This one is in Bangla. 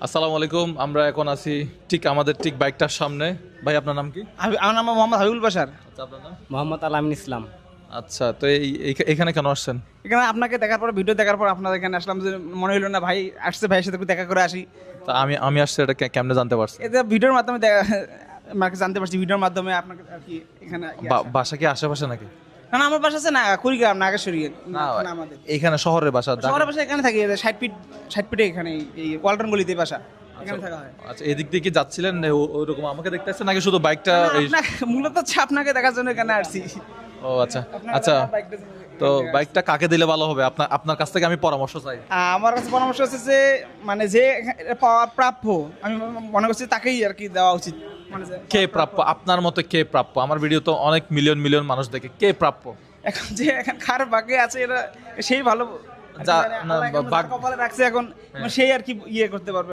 আসসালামু আলাইকুম। আমরা এখন আছি আমাদের বাইকটার সামনে। ভাই, আপনার নাম কি? আমার নাম মোহাম্মদ হাবিবুল বাশার। আচ্ছা, আপনার নাম? মোহাম্মদ আলামিন ইসলাম। আচ্ছা, তো এখানে কেন আসছেন? এখানে আপনাকে দেখার পর, ভিডিও দেখার পর আপনাদের এখানে আসলাম, যে মনে হলো না ভাই আসছে, ভাইয়ের সাথে একটু দেখা করে আসি। তা আমি আসছি, এটা কেমনে জানতে পারছেন? এতে ভিডিওর মাধ্যমে আমাকে জানতে পারছি, ভিডিওর মাধ্যমে আপনাকে আর কি এখানে বাসা কি আশেপাশে নাকি? না না, আমার বাসা আছে না কুড়িগ্রাম, নাগেশ্বরী। না, আমাদের এখানে শহরের বাসা। শহরের বাসা এখানে থাকি, 60 ফিটে এখানে এই ওয়ালটন গলিতে বাসা, এখানে থাকা হয়। আচ্ছা, এদিক দিয়ে কি যাচ্ছিলেন ওইরকম আমাকে দেখতে আসছেন নাকি শুধু বাইকটা? মূলত হচ্ছে আপনাকে দেখার জন্য এখানে আসছি। ও আচ্ছা আচ্ছা। তো বাইকটা কাকে দিলে ভালো হবে? আপনার কাছ থেকে আমি পরামর্শ চাই। আমার কাছে পরামর্শ হচ্ছে যে মানে যে এটা পাওয়ার প্রাপ্য, আমি মনে করছি তাকেই আর কি দেওয়া উচিত। মানে কে প্রাপ্য? আপনার মতে কে প্রাপ্য? আমার ভিডিও তো অনেক মিলিয়ন মিলিয়ন মানুষ দেখে। কে প্রাপ্য? এখন যে এখন কার ভাগ্যে আছে এটা সেই ভালো, যা না, আল্লাহ এখন ভাগ- কপালে রাখছে এখন, সেই আর কি করতে পারবে।